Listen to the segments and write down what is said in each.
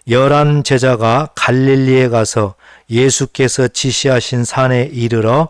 열한 제자가 갈릴리에 가서 예수께서 지시하신 산에 이르러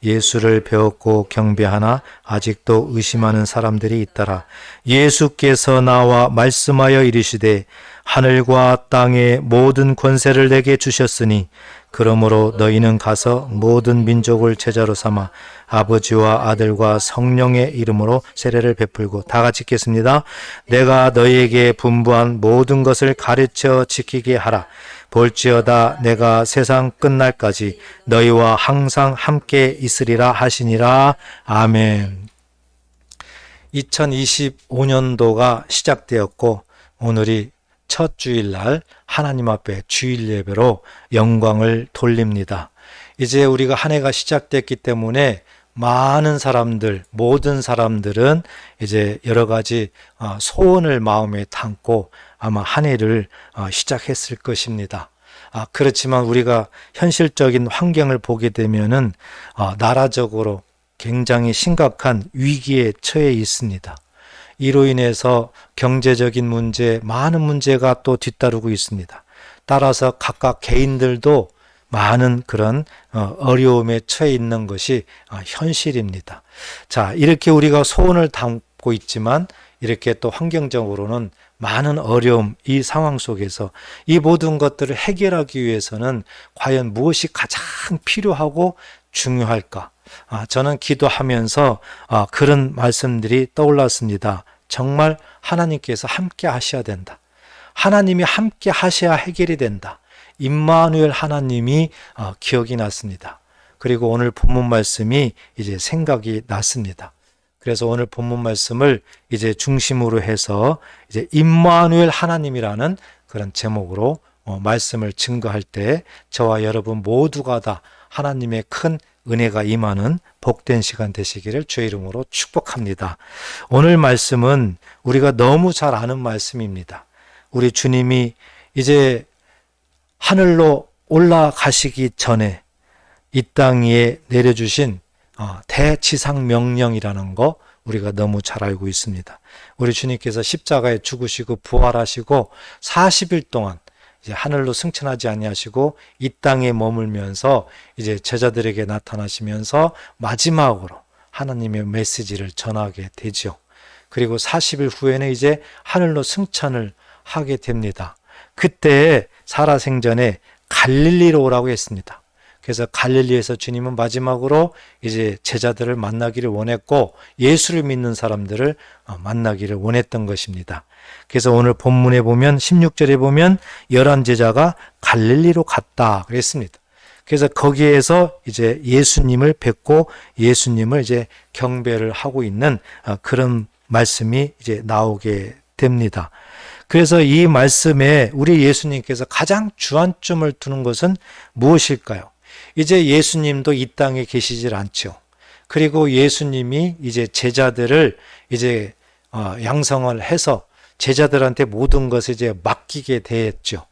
예수를 배웠고 경배하나 아직도 의심하는 사람들이 있더라. 예수께서 나와 말씀하여 이르시되 하늘과 땅의 모든 권세를 내게 주셨으니 그러므로 너희는 가서 모든 민족을 제자로 삼아 아버지와 아들과 성령의 이름으로 세례를 베풀고, 다 같이 읽겠습니다. 내가 너희에게 분부한 모든 것을 가르쳐 지키게 하라. 볼지어다 내가 세상 끝날까지 너희와 항상 함께 있으리라 하시니라. 아멘. 2025년도가 시작되었고 오늘이 첫 주일날 하나님 앞에 주일 예배로 영광을 돌립니다. 이제 우리가 한 해가 시작됐기 때문에 많은 사람들, 모든 사람들은 이제 여러 가지 소원을 마음에 담고 아마 한 해를 시작했을 것입니다. 그렇지만 우리가 현실적인 환경을 보게 되면은 나라적으로 굉장히 심각한 위기에 처해 있습니다. 이로 인해서 경제적인 문제, 많은 문제가 또 뒤따르고 있습니다. 따라서 각각 개인들도 많은 그런 어려움에 처해 있는 것이 현실입니다. 자, 이렇게 우리가 소원을 담고 있지만 이렇게 또 환경적으로는 많은 어려움, 이 상황 속에서 이 모든 것들을 해결하기 위해서는 과연 무엇이 가장 필요하고 중요할까? 저는 기도하면서 그런 말씀들이 떠올랐습니다. 정말 하나님께서 함께 하셔야 된다. 하나님이 함께 하셔야 해결이 된다. 임마누엘 하나님이 기억이 났습니다. 그리고 오늘 본문 말씀이 이제 생각이 났습니다. 그래서 오늘 본문 말씀을 이제 중심으로 해서 이제 임마누엘 하나님이라는 그런 제목으로 말씀을 증거할 때 저와 여러분 모두가 다 하나님의 큰 은혜가 임하는 복된 시간 되시기를 주의 이름으로 축복합니다. 오늘 말씀은 우리가 너무 잘 아는 말씀입니다. 우리 주님이 이제 하늘로 올라가시기 전에 이 땅 위에 내려주신 대지상 명령이라는 거 우리가 너무 잘 알고 있습니다. 우리 주님께서 십자가에 죽으시고 부활하시고 40일 동안 이제 하늘로 승천하지 아니하시고 이 땅에 머물면서 이제 제자들에게 나타나시면서 마지막으로 하나님의 메시지를 전하게 되죠. 그리고 40일 후에는 이제 하늘로 승천을 하게 됩니다. 그때 살아생전에 갈릴리로 오라고 했습니다. 그래서 갈릴리에서 주님은 마지막으로 이제 제자들을 만나기를 원했고 예수를 믿는 사람들을 만나기를 원했던 것입니다. 그래서 오늘 본문에 보면 16절에 보면 11제자가 갈릴리로 갔다 그랬습니다. 그래서 거기에서 이제 예수님을 뵙고 예수님을 이제 경배를 하고 있는 그런 말씀이 이제 나오게 됩니다. 그래서 이 말씀에 우리 예수님께서 가장 주안점을 두는 것은 무엇일까요? 이제 예수님도 이 땅에 계시질 않죠. 그리고 예수님이 이제 제자들을 이제 양성을 해서 제자들한테 모든 것을 이제 맡기게 됐죠.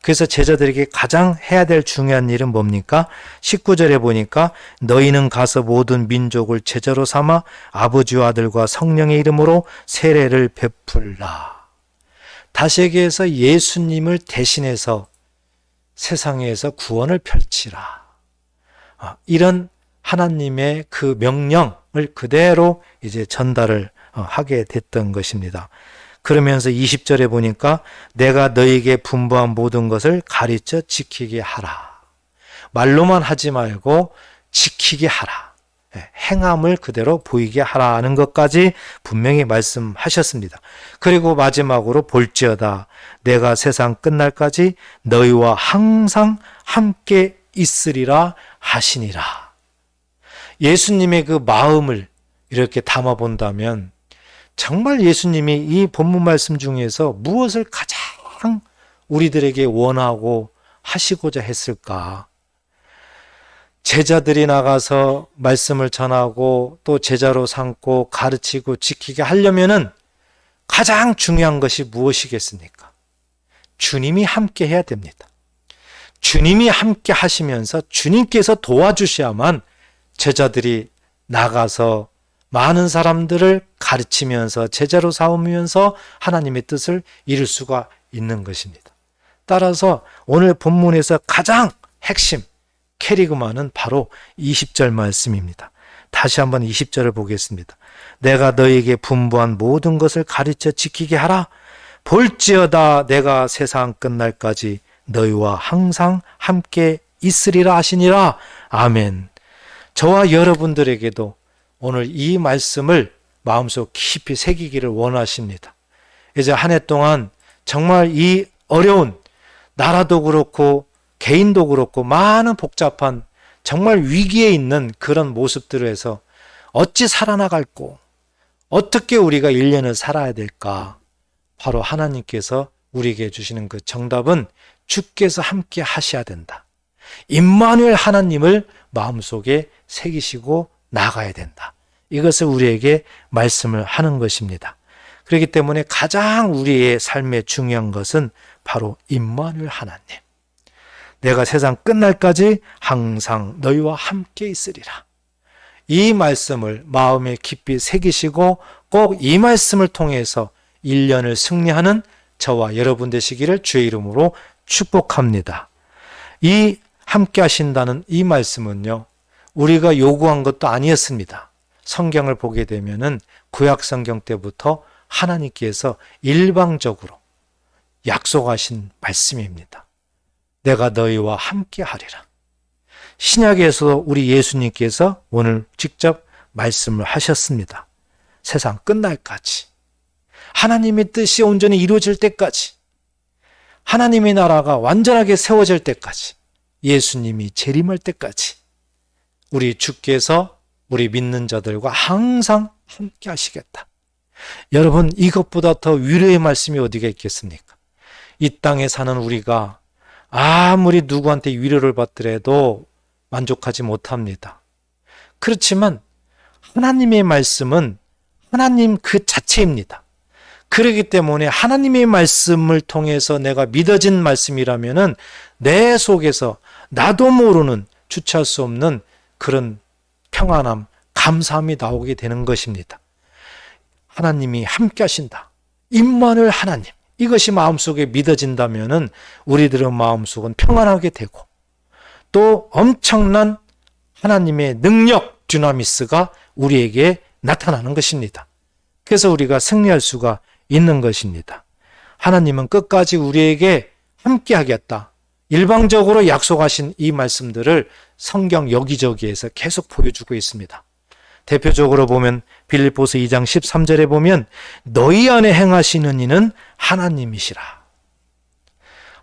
그래서 제자들에게 가장 해야 될 중요한 일은 뭡니까? 19절에 보니까 너희는 가서 모든 민족을 제자로 삼아 아버지와 아들과 성령의 이름으로 세례를 베풀라. 다시 얘기해서 예수님을 대신해서 세상에서 구원을 펼치라. 이런 하나님의 그 명령을 그대로 이제 전달을 하게 됐던 것입니다. 그러면서 20절에 보니까 내가 너에게 분부한 모든 것을 가르쳐 지키게 하라. 말로만 하지 말고 지키게 하라. 행함을 그대로 보이게 하라는 것까지 분명히 말씀하셨습니다. 그리고 마지막으로 볼지어다 내가 세상 끝날까지 너희와 항상 함께 있으리라 하시니라. 예수님의 그 마음을 이렇게 담아본다면 정말 예수님이 이 본문 말씀 중에서 무엇을 가장 우리들에게 원하고 하시고자 했을까? 제자들이 나가서 말씀을 전하고 또 제자로 삼고 가르치고 지키게 하려면은 가장 중요한 것이 무엇이겠습니까? 주님이 함께 해야 됩니다. 주님이 함께 하시면서 주님께서 도와주셔야만 제자들이 나가서 많은 사람들을 가르치면서 제자로 삼으면서 하나님의 뜻을 이룰 수가 있는 것입니다. 따라서 오늘 본문에서 가장 핵심 캐리그마는 바로 20절 말씀입니다. 다시 한번 20절을 보겠습니다. 내가 너에게 분부한 모든 것을 가르쳐 지키게 하라. 볼지어다 내가 세상 끝날까지 너희와 항상 함께 있으리라 하시니라. 아멘. 저와 여러분들에게도 오늘 이 말씀을 마음속 깊이 새기기를 원하십니다. 이제 한 해 동안 정말 이 어려운 나라도 그렇고 개인도 그렇고 많은 복잡한 정말 위기에 있는 그런 모습들에서 어찌 살아나갈고 어떻게 우리가 1년을 살아야 될까? 바로 하나님께서 우리에게 주시는 그 정답은 주께서 함께 하셔야 된다. 임마누엘 하나님을 마음속에 새기시고 나가야 된다. 이것을 우리에게 말씀을 하는 것입니다. 그렇기 때문에 가장 우리의 삶에 중요한 것은 바로 임마누엘 하나님. 내가 세상 끝날까지 항상 너희와 함께 있으리라. 이 말씀을 마음에 깊이 새기시고 꼭 이 말씀을 통해서 1년을 승리하는 저와 여러분 되시기를 주의 이름으로 축복합니다. 이 함께 하신다는 이 말씀은요, 우리가 요구한 것도 아니었습니다. 성경을 보게 되면은 구약 성경 때부터 하나님께서 일방적으로 약속하신 말씀입니다. 내가 너희와 함께 하리라. 신약에서도 우리 예수님께서 오늘 직접 말씀을 하셨습니다. 세상 끝날까지, 하나님의 뜻이 온전히 이루어질 때까지, 하나님의 나라가 완전하게 세워질 때까지, 예수님이 재림할 때까지 우리 주께서 우리 믿는 자들과 항상 함께 하시겠다. 여러분, 이것보다 더 위로의 말씀이 어디가 있겠습니까? 이 땅에 사는 우리가 아무리 누구한테 위로를 받더라도 만족하지 못합니다. 그렇지만 하나님의 말씀은 하나님 그 자체입니다. 그렇기 때문에 하나님의 말씀을 통해서 내가 믿어진 말씀이라면은 내 속에서 나도 모르는 주체할 수 없는 그런 평안함, 감사함이 나오게 되는 것입니다. 하나님이 함께 하신다. 임마누엘 하나님. 이것이 마음속에 믿어진다면은 우리들의 마음속은 평안하게 되고 또 엄청난 하나님의 능력, dynamis가 우리에게 나타나는 것입니다. 그래서 우리가 승리할 수가 있는 것입니다. 하나님은 끝까지 우리에게 함께 하겠다. 일방적으로 약속하신 이 말씀들을 성경 여기저기에서 계속 보여주고 있습니다. 대표적으로 보면 빌립보서 2장 13절에 보면 너희 안에 행하시는 이는 하나님이시라.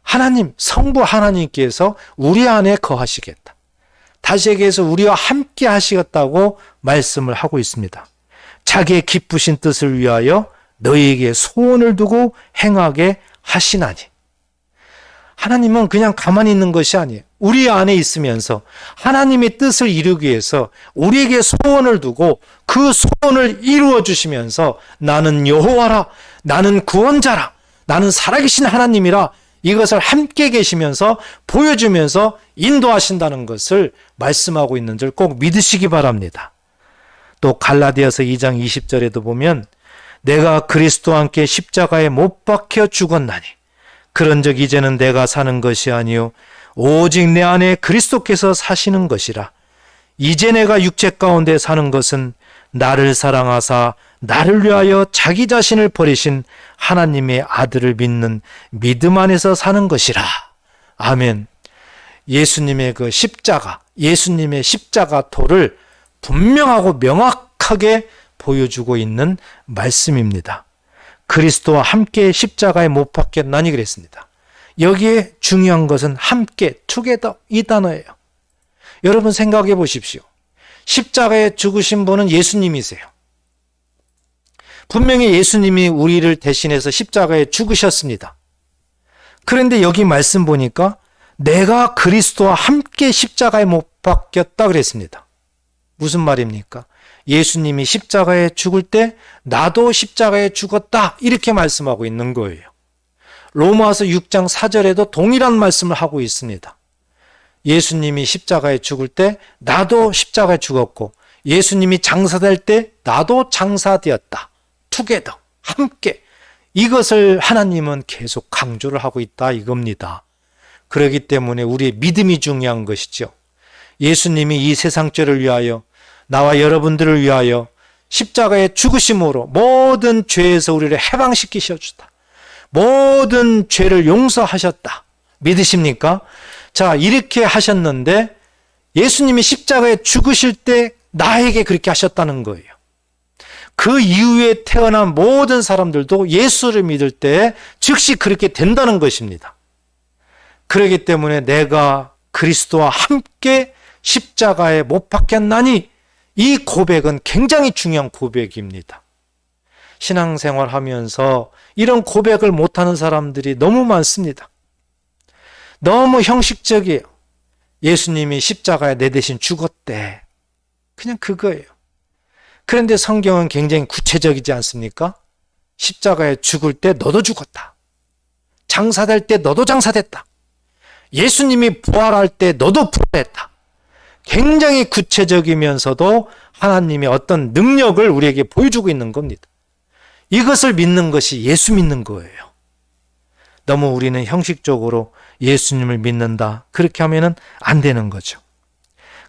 하나님, 성부 하나님께서 우리 안에 거하시겠다. 다시 얘기해서 우리와 함께 하시겠다고 말씀을 하고 있습니다. 자기의 기쁘신 뜻을 위하여 너희에게 소원을 두고 행하게 하시나니. 하나님은 그냥 가만히 있는 것이 아니에요. 우리 안에 있으면서 하나님의 뜻을 이루기 위해서 우리에게 소원을 두고 그 소원을 이루어 주시면서 나는 여호와라, 나는 구원자라, 나는 살아계신 하나님이라 이것을 함께 계시면서 보여주면서 인도하신다는 것을 말씀하고 있는 줄 꼭 믿으시기 바랍니다. 또 갈라디아서 2장 20절에도 보면 내가 그리스도와 함께 십자가에 못 박혀 죽었나니 그런즉 이제는 내가 사는 것이 아니요 오직 내 안에 그리스도께서 사시는 것이라. 이제 내가 육체 가운데 사는 것은 나를 사랑하사 나를 위하여 자기 자신을 버리신 하나님의 아들을 믿는 믿음 안에서 사는 것이라. 아멘. 예수님의 그 십자가, 예수님의 십자가 토를 분명하고 명확하게 보여주고 있는 말씀입니다. 그리스도와 함께 십자가에 못 박혔나니 그랬습니다. 여기에 중요한 것은 함께, together 이 단어예요. 여러분 생각해 보십시오. 십자가에 죽으신 분은 예수님이세요. 분명히 예수님이 우리를 대신해서 십자가에 죽으셨습니다. 그런데 여기 말씀 보니까 내가 그리스도와 함께 십자가에 못 박혔다 그랬습니다. 무슨 말입니까? 예수님이 십자가에 죽을 때 나도 십자가에 죽었다 이렇게 말씀하고 있는 거예요. 로마서 6장 4절에도 동일한 말씀을 하고 있습니다. 예수님이 십자가에 죽을 때 나도 십자가에 죽었고 예수님이 장사될 때 나도 장사되었다. 투게더 함께 이것을 하나님은 계속 강조를 하고 있다 이겁니다. 그렇기 때문에 우리의 믿음이 중요한 것이죠. 예수님이 이 세상 죄를 위하여, 나와 여러분들을 위하여 십자가의 죽으심으로 모든 죄에서 우리를 해방시키셨다. 모든 죄를 용서하셨다. 믿으십니까? 자, 이렇게 하셨는데 예수님이 십자가에 죽으실 때 나에게 그렇게 하셨다는 거예요. 그 이후에 태어난 모든 사람들도 예수를 믿을 때 즉시 그렇게 된다는 것입니다. 그렇기 때문에 내가 그리스도와 함께 십자가에 못 박혔나니, 이 고백은 굉장히 중요한 고백입니다. 신앙생활 하면서 이런 고백을 못하는 사람들이 너무 많습니다. 너무 형식적이에요. 예수님이 십자가에 내 대신 죽었대. 그냥 그거예요. 그런데 성경은 굉장히 구체적이지 않습니까? 십자가에 죽을 때 너도 죽었다. 장사될 때 너도 장사됐다. 예수님이 부활할 때 너도 부활했다. 굉장히 구체적이면서도 하나님의 어떤 능력을 우리에게 보여주고 있는 겁니다. 이것을 믿는 것이 예수 믿는 거예요. 너무 우리는 형식적으로 예수님을 믿는다, 그렇게 하면은 안 되는 거죠.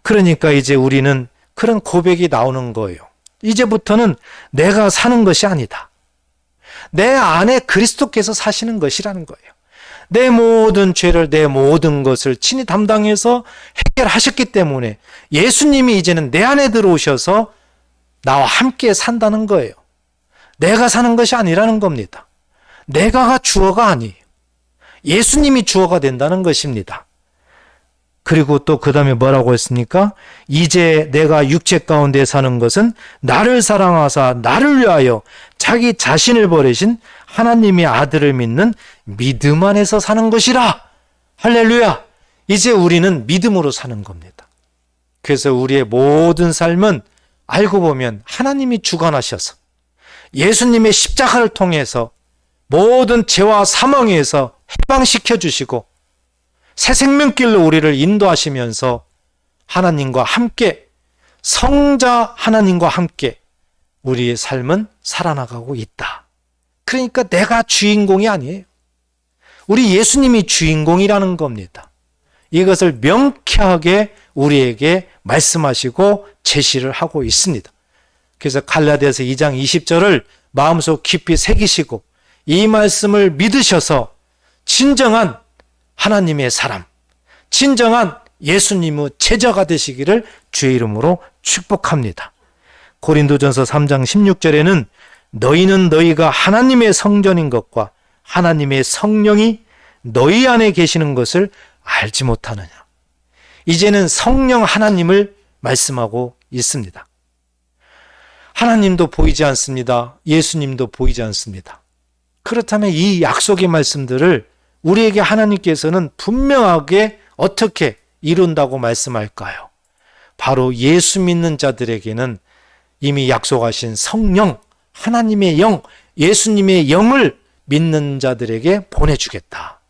그러니까 이제 우리는 그런 고백이 나오는 거예요. 이제부터는 내가 사는 것이 아니다. 내 안에 그리스도께서 사시는 것이라는 거예요. 내 모든 죄를, 내 모든 것을 친히 담당해서 해결하셨기 때문에 예수님이 이제는 내 안에 들어오셔서 나와 함께 산다는 거예요. 내가 사는 것이 아니라는 겁니다. 내가가 주어가 아니에요. 예수님이 주어가 된다는 것입니다. 그리고 또 그 다음에 뭐라고 했습니까? 이제 내가 육체 가운데 사는 것은 나를 사랑하사 나를 위하여 자기 자신을 버리신 하나님의 아들을 믿는 믿음 안에서 사는 것이라. 할렐루야! 이제 우리는 믿음으로 사는 겁니다. 그래서 우리의 모든 삶은 알고 보면 하나님이 주관하셔서 예수님의 십자가를 통해서 모든 죄와 사망에서 해방시켜 주시고 새 생명길로 우리를 인도하시면서 하나님과 함께, 성자 하나님과 함께 우리의 삶은 살아나가고 있다. 그러니까 내가 주인공이 아니에요. 우리 예수님이 주인공이라는 겁니다. 이것을 명쾌하게 우리에게 말씀하시고 제시를 하고 있습니다. 그래서 갈라디아서 2장 20절을 마음속 깊이 새기시고 이 말씀을 믿으셔서 진정한 하나님의 사람, 진정한 예수님의 제자가 되시기를 주의 이름으로 축복합니다. 고린도전서 3장 16절에는 너희는 너희가 하나님의 성전인 것과 하나님의 성령이 너희 안에 계시는 것을 알지 못하느냐. 이제는 성령 하나님을 말씀하고 있습니다. 하나님도 보이지 않습니다. 예수님도 보이지 않습니다. 그렇다면 이 약속의 말씀들을 우리에게 하나님께서는 분명하게 어떻게 이룬다고 말씀할까요? 바로 예수 믿는 자들에게는 이미 약속하신 성령, 하나님의 영, 예수님의 영을 믿는 자들에게 보내주겠다.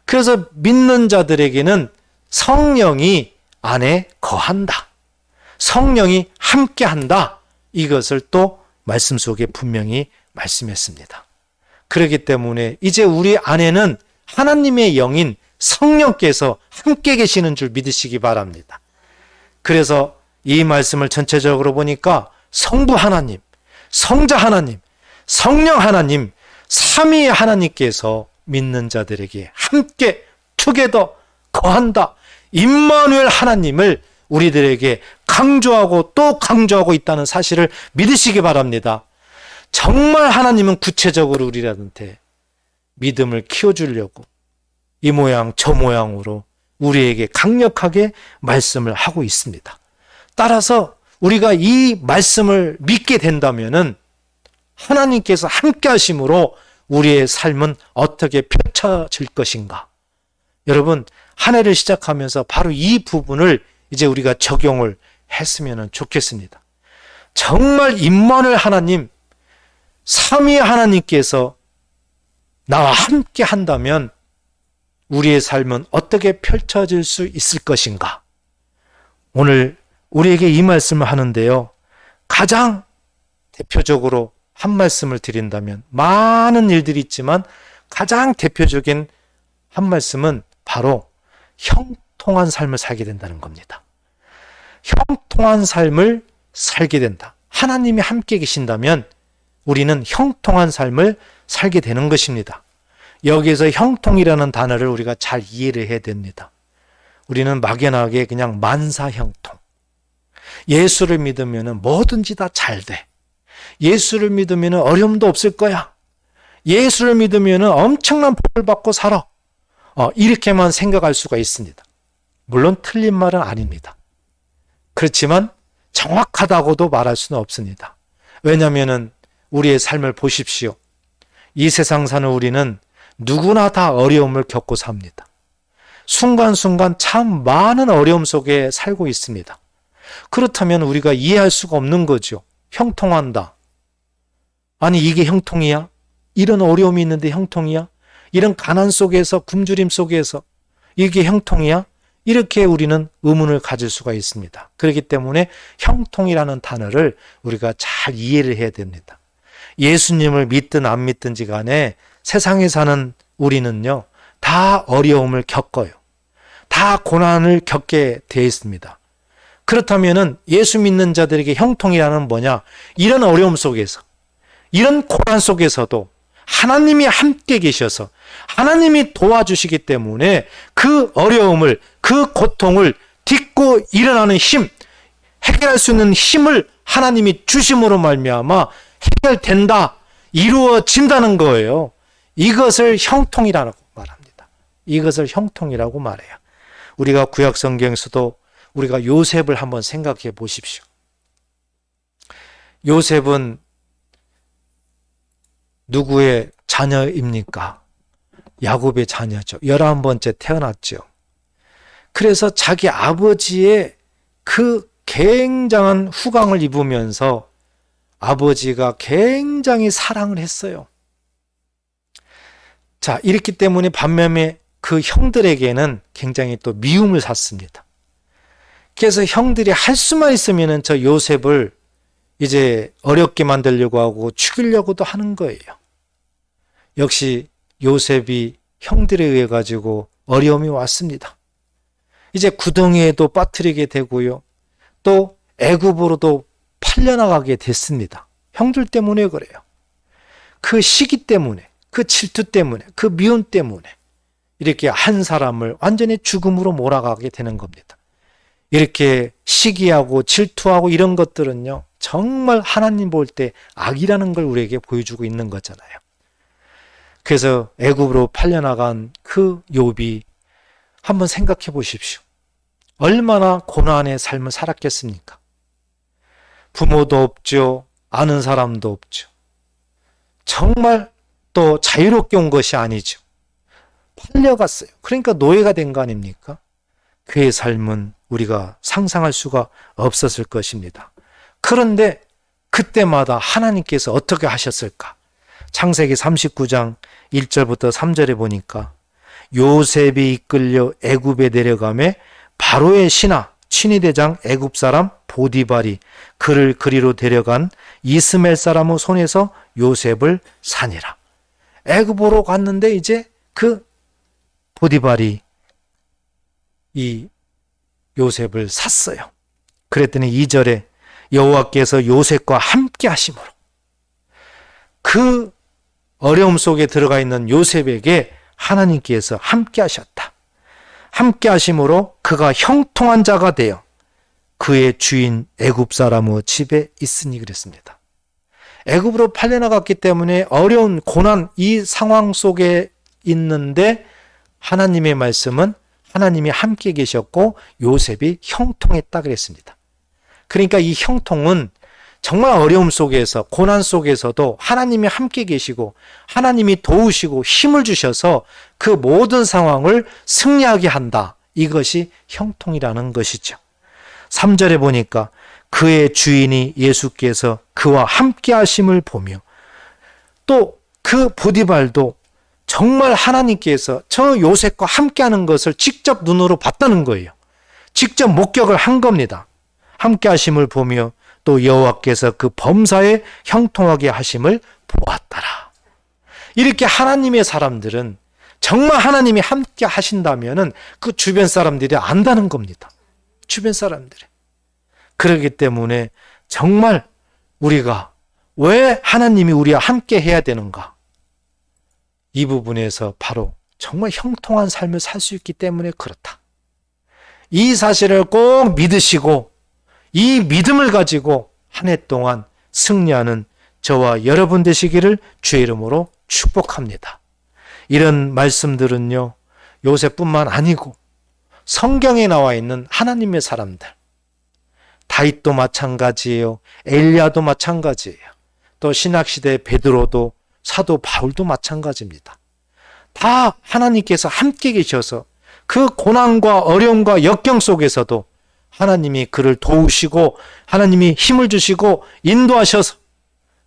그래서 믿는 자들에게는 성령이 안에 거한다. 성령이 함께한다. 이것을 또 말씀 속에 분명히 말씀했습니다. 그렇기 때문에 이제 우리 안에는 하나님의 영인 성령께서 함께 계시는 줄 믿으시기 바랍니다. 그래서 이 말씀을 전체적으로 보니까 성부 하나님, 성자 하나님, 성령 하나님, 삼위의 하나님께서 믿는 자들에게 함께 투게더 거한다. 임마누엘 하나님을 우리들에게 강조하고 또 강조하고 있다는 사실을 믿으시기 바랍니다. 정말 하나님은 구체적으로 우리한테 믿음을 키워주려고 이 모양 저 모양으로 우리에게 강력하게 말씀을 하고 있습니다. 따라서 우리가 이 말씀을 믿게 된다면은 하나님께서 함께 하심으로 우리의 삶은 어떻게 펼쳐질 것인가. 여러분, 한 해를 시작하면서 바로 이 부분을 이제 우리가 적용을 했으면 좋겠습니다. 정말 임마누엘 하나님, 삼위의 하나님께서 나와 함께 한다면 우리의 삶은 어떻게 펼쳐질 수 있을 것인가? 오늘 우리에게 이 말씀을 하는데요. 가장 대표적으로 한 말씀을 드린다면 많은 일들이 있지만 가장 대표적인 한 말씀은 바로 형통한 삶을 살게 된다는 겁니다. 형통한 삶을 살게 된다. 하나님이 함께 계신다면 우리는 형통한 삶을 살게 되는 것입니다. 여기에서 형통이라는 단어를 우리가 잘 이해를 해야 됩니다. 우리는 막연하게 그냥 만사형통. 예수를 믿으면 뭐든지 다 잘 돼. 예수를 믿으면 어려움도 없을 거야. 예수를 믿으면 엄청난 복을 받고 살아. 이렇게만 생각할 수가 있습니다. 물론 틀린 말은 아닙니다. 그렇지만 정확하다고도 말할 수는 없습니다. 왜냐하면 우리의 삶을 보십시오. 이 세상 사는 우리는 누구나 다 어려움을 겪고 삽니다. 순간순간 참 많은 어려움 속에 살고 있습니다. 그렇다면 우리가 이해할 수가 없는 거죠. 형통한다. 아니 이게 형통이야? 이런 어려움이 있는데 형통이야? 이런 가난 속에서 굶주림 속에서 이게 형통이야? 이렇게 우리는 의문을 가질 수가 있습니다. 그렇기 때문에 형통이라는 단어를 우리가 잘 이해를 해야 됩니다. 예수님을 믿든 안 믿든지 간에 세상에 사는 우리는요, 다 어려움을 겪어요. 다 고난을 겪게 되어 있습니다. 그렇다면은 예수 믿는 자들에게 형통이라는 뭐냐? 이런 어려움 속에서, 이런 고난 속에서도 하나님이 함께 계셔서 하나님이 도와주시기 때문에 그 어려움을, 그 고통을 딛고 일어나는 힘, 해결할 수 있는 힘을 하나님이 주심으로 말미암아 해결된다, 이루어진다는 거예요. 이것을 형통이라고 말합니다. 이것을 형통이라고 말해요. 우리가 구약 성경에서도 우리가 요셉을 한번 생각해 보십시오. 요셉은 누구의 자녀입니까? 야곱의 자녀죠. 11번째 태어났죠. 그래서 자기 아버지의 그 굉장한 후광을 입으면서 아버지가 굉장히 사랑을 했어요. 자, 이렇기 때문에 반면에 그 형들에게는 굉장히 또 미움을 샀습니다. 그래서 형들이 할 수만 있으면 저 요셉을 이제 어렵게 만들려고 하고 죽이려고도 하는 거예요. 역시 요셉이 형들에 의해 가지고 어려움이 왔습니다. 이제 구덩이에도 빠뜨리게 되고요. 또 애굽으로도 팔려나가게 됐습니다. 형들 때문에 그래요. 그 시기 때문에, 그 질투 때문에, 그 미움 때문에 이렇게 한 사람을 완전히 죽음으로 몰아가게 되는 겁니다. 이렇게 시기하고 질투하고 이런 것들은요, 정말 하나님 볼 때 악이라는 걸 우리에게 보여주고 있는 거잖아요. 그래서 애굽으로 팔려나간 그 욥이 한번 생각해 보십시오. 얼마나 고난의 삶을 살았겠습니까? 부모도 없죠. 아는 사람도 없죠. 정말 또 자유롭게 온 것이 아니죠. 팔려갔어요. 그러니까 노예가 된 거 아닙니까? 그의 삶은 우리가 상상할 수가 없었을 것입니다. 그런데 그때마다 하나님께서 어떻게 하셨을까? 창세기 39장 1절부터 3절에 보니까 요셉이 이끌려 애굽에 내려가매 바로의 신하 친위대장 애굽 사람 보디발이 그를 그리로 데려간 이스마엘 사람의 손에서 요셉을 사니라. 애굽으로 갔는데 이제 그 보디발이 이 요셉을 샀어요. 그랬더니 2절에 여호와께서 요셉과 함께 하심으로 그 어려움 속에 들어가 있는 요셉에게 하나님께서 함께 하셨다. 함께 하심으로 그가 형통한 자가 되어 그의 주인 애굽 사람의 집에 있으니 그랬습니다. 애굽으로 팔려나갔기 때문에 어려운 고난 이 상황 속에 있는데 하나님의 말씀은 하나님이 함께 계셨고 요셉이 형통했다 그랬습니다. 그러니까 이 형통은 정말 어려움 속에서 고난 속에서도 하나님이 함께 계시고 하나님이 도우시고 힘을 주셔서 그 모든 상황을 승리하게 한다. 이것이 형통이라는 것이죠. 3절에 보니까 그의 주인이 예수께서 그와 함께 하심을 보며 또 그 보디발도 정말 하나님께서 저 요셉과 함께하는 것을 직접 눈으로 봤다는 거예요. 직접 목격을 한 겁니다. 함께 하심을 보며 또 여호와께서 그 범사에 형통하게 하심을 보았더라. 이렇게 하나님의 사람들은 정말 하나님이 함께 하신다면은 그 주변 사람들이 안다는 겁니다. 주변 사람들이. 그렇기 때문에 정말 우리가 왜 하나님이 우리와 함께 해야 되는가? 이 부분에서 바로 정말 형통한 삶을 살 수 있기 때문에 그렇다. 이 사실을 꼭 믿으시고 이 믿음을 가지고 한 해 동안 승리하는 저와 여러분 되시기를 주의 이름으로 축복합니다. 이런 말씀들은요, 요새뿐만 아니고 성경에 나와 있는 하나님의 사람들, 다윗도 마찬가지예요. 엘리야도 마찬가지예요. 또 신학시대 베드로도 사도 바울도 마찬가지입니다. 다 하나님께서 함께 계셔서 그 고난과 어려움과 역경 속에서도 하나님이 그를 도우시고 하나님이 힘을 주시고 인도하셔서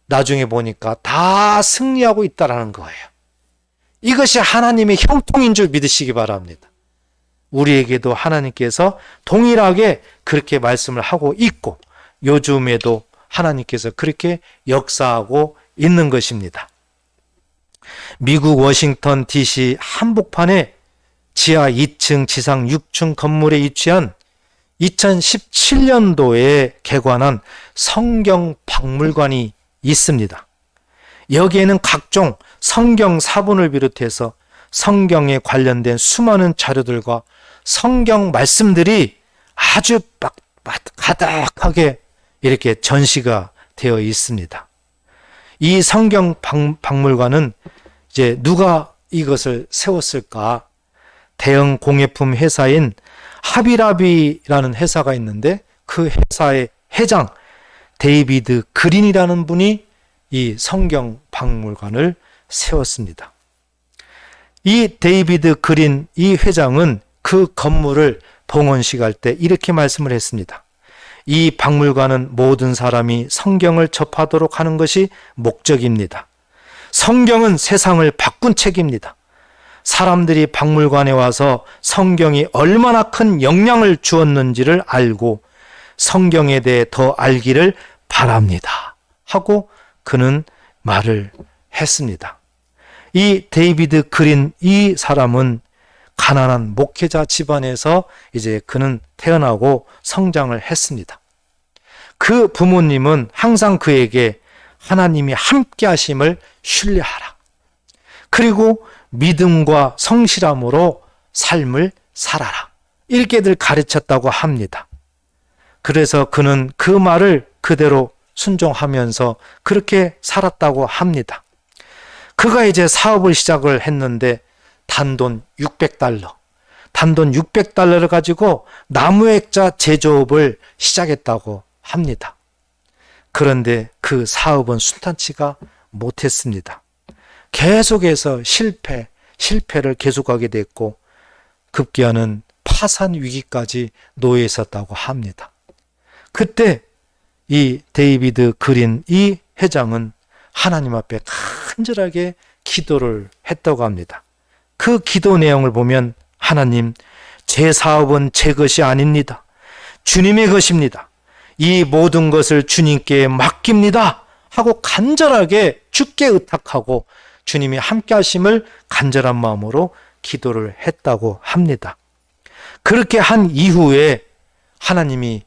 나중에 보니까 다 승리하고 있다라는 거예요. 이것이 하나님의 형통인 줄 믿으시기 바랍니다. 우리에게도 하나님께서 동일하게 그렇게 말씀을 하고 있고 요즘에도 하나님께서 그렇게 역사하고 있는 것입니다. 미국 워싱턴 DC 한복판에 지하 2층 지상 6층 건물에 위치한 2017년도에 개관한 성경 박물관이 있습니다. 여기에는 각종 성경 사본을 비롯해서 성경에 관련된 수많은 자료들과 성경 말씀들이 아주 가득하게 이렇게 전시가 되어 있습니다. 이 성경 박물관은 이제 누가 이것을 세웠을까? 대형 공예품 회사인 하비라비라는 회사가 있는데 그 회사의 회장 데이비드 그린이라는 분이 이 성경 박물관을 세웠습니다. 이 데이비드 그린 이 회장은 그 건물을 봉헌식할 때 이렇게 말씀을 했습니다. 이 박물관은 모든 사람이 성경을 접하도록 하는 것이 목적입니다. 성경은 세상을 바꾼 책입니다. 사람들이 박물관에 와서 성경이 얼마나 큰 영향을 주었는지를 알고 성경에 대해 더 알기를 바랍니다. 하고 그는 말을 했습니다. 이 데이비드 그린 이 사람은 가난한 목회자 집안에서 이제 그는 태어나고 성장을 했습니다. 그 부모님은 항상 그에게 하나님이 함께 하심을 신뢰하라. 그리고 믿음과 성실함으로 삶을 살아라. 이렇게들 가르쳤다고 합니다. 그래서 그는 그 말을 그대로 순종하면서 그렇게 살았다고 합니다. 그가 이제 사업을 시작을 했는데 단돈 600달러, 단돈 600달러를 가지고 나무액자 제조업을 시작했다고 합니다. 그런데 그 사업은 순탄치가 못했습니다. 계속해서 실패를 계속하게 됐고 급기야는 파산 위기까지 놓여 있었다고 합니다. 그때 이 데이비드 그린 이 회장은 하나님 앞에 간절하게 기도를 했다고 합니다. 그 기도 내용을 보면 하나님, 제 사업은 제 것이 아닙니다. 주님의 것입니다. 이 모든 것을 주님께 맡깁니다. 하고 간절하게 주께 의탁하고 주님이 함께 하심을 간절한 마음으로 기도를 했다고 합니다. 그렇게 한 이후에 하나님이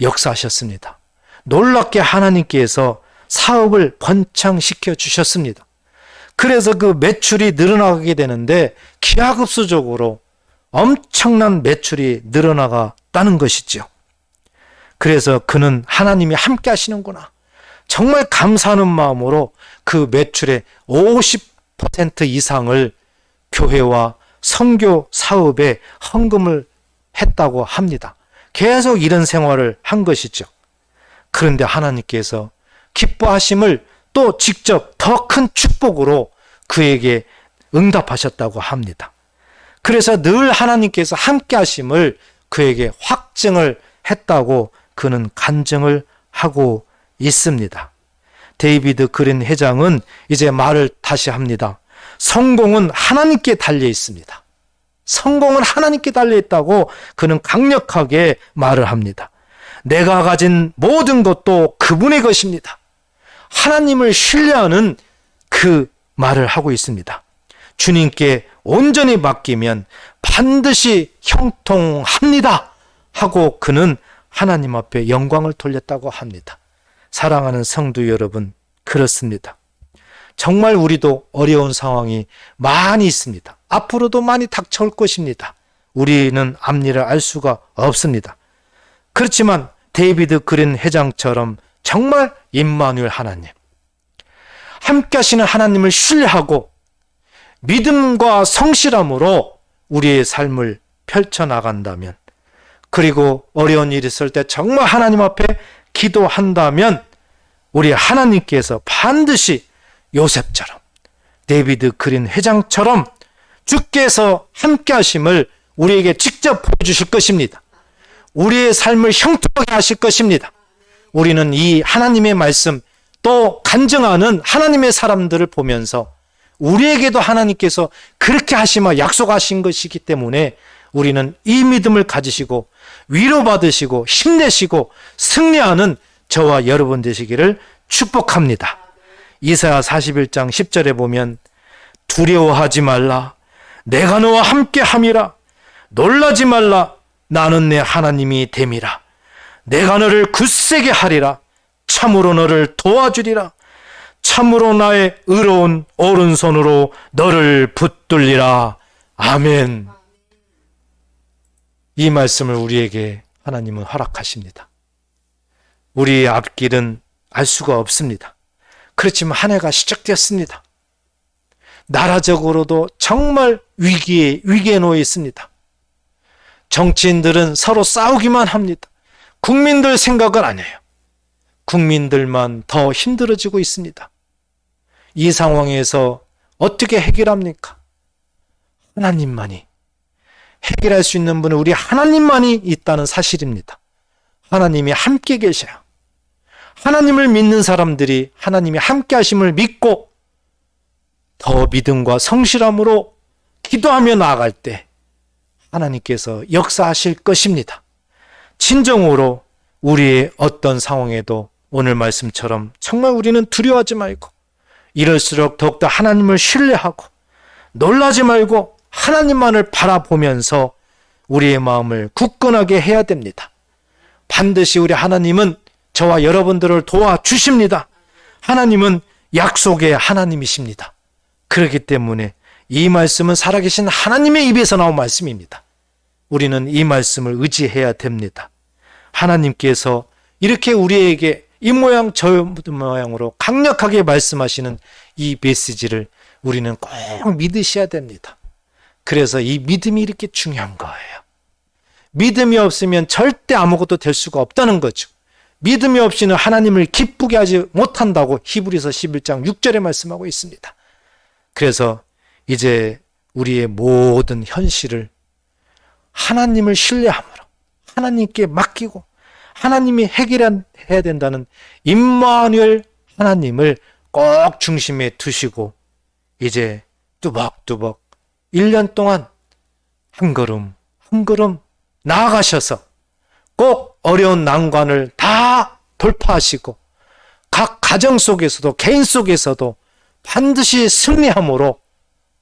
역사하셨습니다. 놀랍게 하나님께서 사업을 번창시켜 주셨습니다. 그래서 그 매출이 늘어나게 되는데 기하급수적으로 엄청난 매출이 늘어나갔다는 것이죠. 그래서 그는 하나님이 함께 하시는구나. 정말 감사하는 마음으로 그 매출의 50% 이상을 교회와 선교 사업에 헌금을 했다고 합니다. 계속 이런 생활을 한 것이죠. 그런데 하나님께서 기뻐하심을 또 직접 더 큰 축복으로 그에게 응답하셨다고 합니다. 그래서 늘 하나님께서 함께 하심을 그에게 확증을 했다고 그는 간증을 하고 있습니다. 데이비드 그린 회장은 이제 말을 다시 합니다. 성공은 하나님께 달려 있습니다. 성공은 하나님께 달려 있다고 그는 강력하게 말을 합니다. 내가 가진 모든 것도 그분의 것입니다. 하나님을 신뢰하는 그 말을 하고 있습니다. 주님께 온전히 맡기면 반드시 형통합니다 하고 그는 하나님 앞에 영광을 돌렸다고 합니다. 사랑하는 성도 여러분, 그렇습니다. 정말 우리도 어려운 상황이 많이 있습니다. 앞으로도 많이 닥쳐올 것입니다. 우리는 앞일을 알 수가 없습니다. 그렇지만 데이비드 그린 회장처럼 정말 임마누엘 하나님, 함께 하시는 하나님을 신뢰하고 믿음과 성실함으로 우리의 삶을 펼쳐나간다면, 그리고 어려운 일이 있을 때 정말 하나님 앞에 기도한다면 우리 하나님께서 반드시 요셉처럼, 데이비드 그린 회장처럼 주께서 함께 하심을 우리에게 직접 보여주실 것입니다. 우리의 삶을 형통하게 하실 것입니다. 우리는 이 하나님의 말씀, 또 간증하는 하나님의 사람들을 보면서 우리에게도 하나님께서 그렇게 하시며 약속하신 것이기 때문에 우리는 이 믿음을 가지시고 위로받으시고 힘내시고 승리하는 저와 여러분 되시기를 축복합니다. 이사야 41장 10절에 보면 두려워하지 말라, 내가 너와 함께 함이라. 놀라지 말라, 나는 내 하나님이 됨이라. 내가 너를 굳세게 하리라. 참으로 너를 도와주리라. 참으로 나의 의로운 오른손으로 너를 붙들리라. 아멘. 이 말씀을 우리에게 하나님은 허락하십니다. 우리의 앞길은 알 수가 없습니다. 그렇지만 한 해가 시작되었습니다. 나라적으로도 정말 위기에 놓여 있습니다. 정치인들은 서로 싸우기만 합니다. 국민들 생각을 안 해요. 국민들만 더 힘들어지고 있습니다. 이 상황에서 어떻게 해결합니까? 하나님만이 해결할 수 있는 분은 우리 하나님만이 있다는 사실입니다. 하나님이 함께 계셔요. 하나님을 믿는 사람들이 하나님이 함께 하심을 믿고 더 믿음과 성실함으로 기도하며 나아갈 때 하나님께서 역사하실 것입니다. 진정으로 우리의 어떤 상황에도 오늘 말씀처럼 정말 우리는 두려워하지 말고 이럴수록 더욱더 하나님을 신뢰하고 놀라지 말고 하나님만을 바라보면서 우리의 마음을 굳건하게 해야 됩니다. 반드시 우리 하나님은 저와 여러분들을 도와주십니다. 하나님은 약속의 하나님이십니다. 그렇기 때문에 이 말씀은 살아계신 하나님의 입에서 나온 말씀입니다. 우리는 이 말씀을 의지해야 됩니다. 하나님께서 이렇게 우리에게 이 모양 저 모양으로 강력하게 말씀하시는 이 메시지를 우리는 꼭 믿으셔야 됩니다. 그래서 이 믿음이 이렇게 중요한 거예요. 믿음이 없으면 절대 아무것도 될 수가 없다는 거죠. 믿음이 없이는 하나님을 기쁘게 하지 못한다고 히브리서 11장 6절에 말씀하고 있습니다. 그래서 이제 우리의 모든 현실을 하나님을 신뢰함으로 하나님께 맡기고 하나님이 해결해야 된다는 임마누엘 하나님을 꼭 중심에 두시고 이제 뚜벅뚜벅 1년 동안 한 걸음 한 걸음 나아가셔서 꼭 어려운 난관을 다 돌파하시고 각 가정 속에서도 개인 속에서도 반드시 승리함으로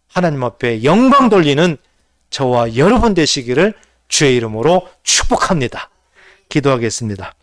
하나님 앞에 영광 돌리는 저와 여러분 되시기를 주의 이름으로 축복합니다. 기도하겠습니다.